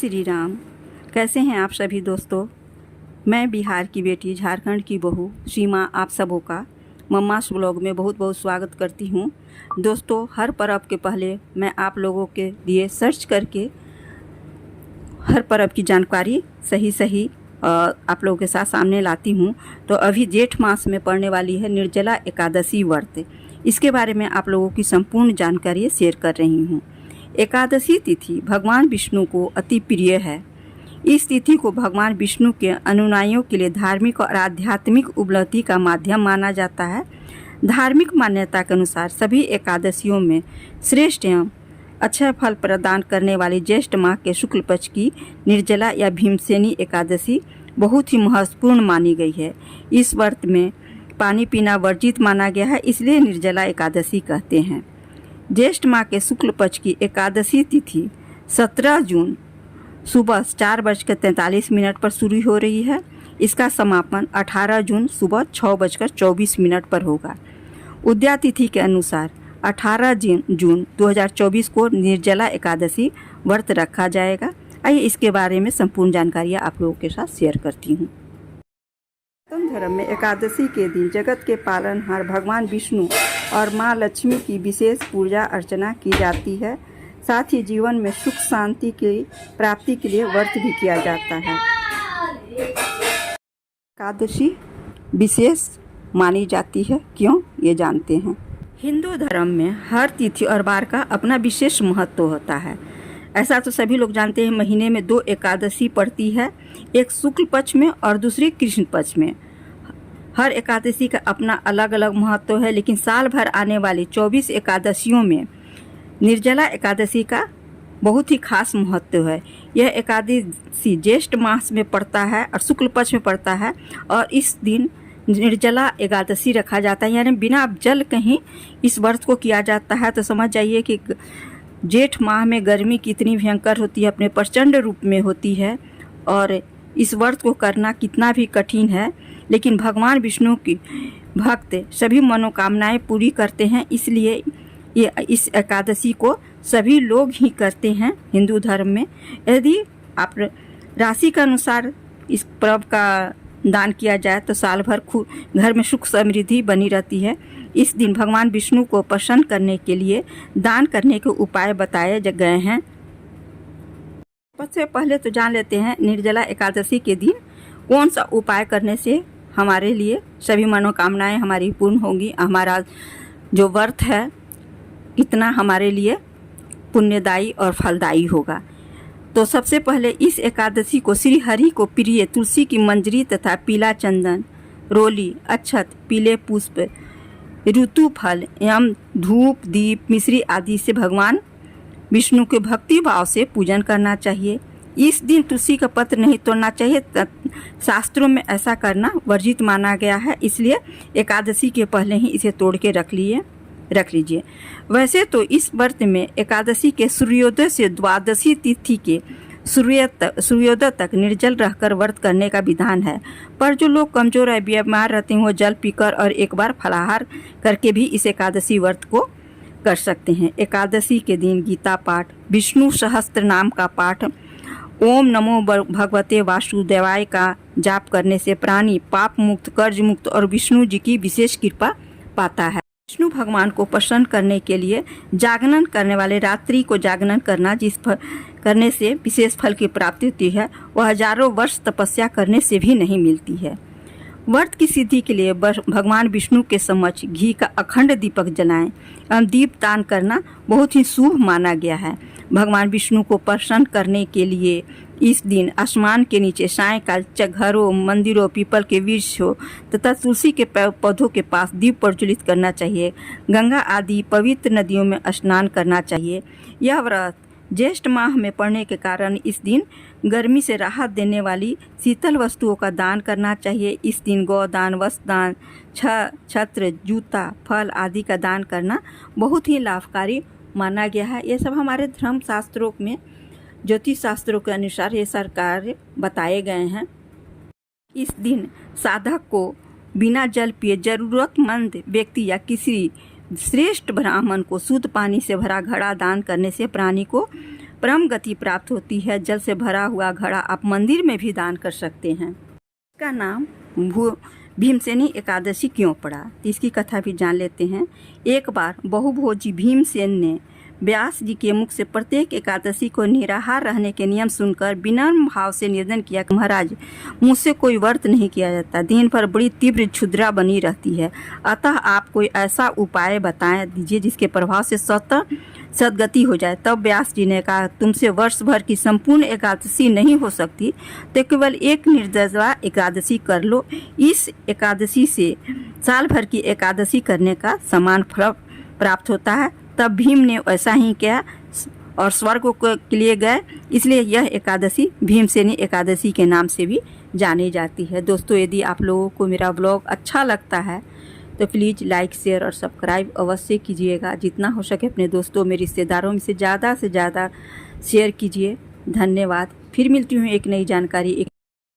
श्री राम। कैसे हैं आप सभी दोस्तों। मैं बिहार की बेटी, झारखंड की बहू सीमा आप सबों का मम्मास ब्लॉग में बहुत बहुत स्वागत करती हूं। दोस्तों, हर पर्व के पहले मैं आप लोगों के लिए सर्च करके हर पर्व की जानकारी सही आप लोगों के साथ सामने लाती हूं। तो अभी जेठ मास में पड़ने वाली है निर्जला एकादशी व्रत। इसके बारे में आप लोगों की संपूर्ण जानकारी शेयर कर रही हूं। एकादशी तिथि भगवान विष्णु को अति प्रिय है। इस तिथि को भगवान विष्णु के अनुयायियों के लिए धार्मिक और आध्यात्मिक उपलब्धि का माध्यम माना जाता है। धार्मिक मान्यता के अनुसार सभी एकादशियों में श्रेष्ठ एवं अच्छा फल प्रदान करने वाली ज्येष्ठ माह के शुक्ल पक्ष की निर्जला या भीमसेनी एकादशी बहुत ही महत्वपूर्ण मानी गई है। इस व्रत में पानी पीना वर्जित माना गया है, इसलिए निर्जला एकादशी कहते हैं। ज्येष्ठ माह के शुक्ल पक्ष की एकादशी तिथि 17 जून सुबह 4:43 पर शुरू हो रही है। इसका समापन 18 जून सुबह 6:24 पर होगा। उदया तिथि के अनुसार 18 जून 2024 को निर्जला एकादशी व्रत रखा जाएगा। आइए इसके बारे में संपूर्ण जानकारियाँ आप लोगों के साथ शेयर करती हूँ। सनातन धर्म में एकादशी के दिन जगत के पालनहार भगवान विष्णु और माँ लक्ष्मी की विशेष पूजा अर्चना की जाती है। साथ ही जीवन में सुख शांति की प्राप्ति के लिए व्रत भी किया जाता है। एकादशी विशेष मानी जाती है, क्यों, ये जानते हैं। हिंदू धर्म में हर तिथि और वार का अपना विशेष महत्व होता है। ऐसा तो सभी लोग जानते हैं। महीने में 2 एकादशी पड़ती है, एक शुक्ल पक्ष में और दूसरी कृष्ण पक्ष में। हर एकादशी का अपना अलग अलग महत्व है, लेकिन साल भर आने वाली 24 एकादशियों में निर्जला एकादशी का बहुत ही खास महत्व है। यह एकादशी ज्येष्ठ मास में पड़ता है और शुक्ल पक्ष में पड़ता है, और इस दिन निर्जला एकादशी रखा जाता है, यानी बिना जल कहीं इस व्रत को किया जाता है। तो समझ जाइए कि जेठ माह में गर्मी कितनी भयंकर होती है, अपने प्रचंड रूप में होती है, और इस व्रत को करना कितना भी कठिन है। लेकिन भगवान विष्णु की भक्त सभी मनोकामनाएं पूरी करते हैं, इसलिए ये इस एकादशी को सभी लोग ही करते हैं हिंदू धर्म में। यदि आप राशि के अनुसार इस पर्व का दान किया जाए तो साल भर घर में सुख समृद्धि बनी रहती है। इस दिन भगवान विष्णु को प्रसन्न करने के लिए दान करने के उपाय बताए गए हैं। सबसे पहले तो जान लेते हैं निर्जला एकादशी के दिन कौन सा उपाय करने से हमारे लिए सभी मनोकामनाएं हमारी पूर्ण होंगी। हमारा जो व्रत है इतना हमारे लिए पुण्यदायी और फलदायी होगा। तो सबसे पहले इस एकादशी को श्री हरि को प्रिय तुलसी की मंजरी तथा पीला चंदन, रोली, अक्षत, पीले पुष्प, ऋतु फल एवं धूप, दीप, मिश्री आदि से भगवान विष्णु के भक्ति भाव से पूजन करना चाहिए। इस दिन तुलसी का पत्र नहीं तोड़ना चाहिए। शास्त्रों में ऐसा करना वर्जित माना गया है, इसलिए एकादशी के पहले ही इसे तोड़ के रख लीजिए। वैसे तो इस व्रत में एकादशी के सूर्योदय से द्वादशी तिथि के सूर्योदय तक निर्जल रहकर व्रत करने का विधान है, पर जो लोग कमजोर या बीमार रहते हैं वो जल पीकर और एक बार फलाहार करके भी इस एकादशी व्रत को कर सकते हैं। एकादशी के दिन गीता पाठ, विष्णु सहस्त्र नाम का पाठ, ओम नमो भगवते वासुदेवाय का जाप करने से प्राणी पाप मुक्त, कर्ज मुक्त और विष्णु जी की विशेष कृपा पाता है। विष्णु भगवान को प्रसन्न करने के लिए जागरण करने वाले रात्रि को जागरण करना, करने से विशेष फल की प्राप्ति होती है, वह हजारों वर्ष तपस्या करने से भी नहीं मिलती है। व्रत की सिद्धि के लिए भगवान विष्णु के समक्ष घी का अखंड दीपक जलाएं एवं दीपदान करना बहुत ही शुभ माना गया है। भगवान विष्णु को प्रसन्न करने के लिए इस दिन आसमान के नीचे सायंकाल घरों, मंदिरों, पीपल के वृक्षों तथा तुलसी के पौधों के पास दीप प्रज्वलित करना चाहिए। गंगा आदि पवित्र नदियों में स्नान करना चाहिए। यह व्रत ज्येष्ठ माह में पड़ने के कारण इस दिन गर्मी से राहत देने वाली शीतल वस्तुओं का दान करना चाहिए। इस दिन गौदान, वस्त्रदान, छत्र, जूता, फल आदि का दान करना बहुत ही लाभकारी माना गया है। ये सब हमारे धर्म शास्त्रों में, ज्योतिष शास्त्रों के अनुसार ये सब कार्य बताए गए हैं। इस दिन साधक को बिना जल पिए जरूरतमंद व्यक्ति या किसी श्रेष्ठ ब्राह्मण को शुद्ध पानी से भरा घड़ा दान करने से प्राणी को परम गति प्राप्त होती है। जल से भरा हुआ घड़ा आप मंदिर में भी दान कर सकते हैं। इसका नाम भीमसेनी एकादशी क्यों पड़ा, इसकी कथा भी जान लेते हैं। एक बार बहुभोजी भीमसेन ने व्यास जी के मुख से प्रत्येक एकादशी को निराहार रहने के नियम सुनकर विनम्र भाव से निवेदन किया कि महाराज, मुझसे कोई व्रत नहीं किया जाता, दिन भर बड़ी तीव्र क्षुद्रा बनी रहती है, अतः आप कोई ऐसा उपाय बताएं दीजिए जिसके प्रभाव से सदगति हो जाए। तब व्यास जी ने कहा, तुमसे वर्ष भर की संपूर्ण एकादशी नहीं हो सकती तो केवल एक निर्जला एकादशी कर लो। इस एकादशी से साल भर की एकादशी करने का समान फल प्राप्त होता है। तब भीम ने ऐसा ही किया और स्वर्ग के लिए गए। इसलिए यह एकादशी भीमसेनी एकादशी के नाम से भी जानी जाती है। दोस्तों, यदि आप लोगों को मेरा ब्लॉग अच्छा लगता है तो प्लीज़ लाइक, शेयर और सब्सक्राइब अवश्य कीजिएगा। जितना हो सके अपने दोस्तों में, रिश्तेदारों में से ज़्यादा शेयर कीजिए। धन्यवाद। फिर मिलती हूँ एक नई जानकारी।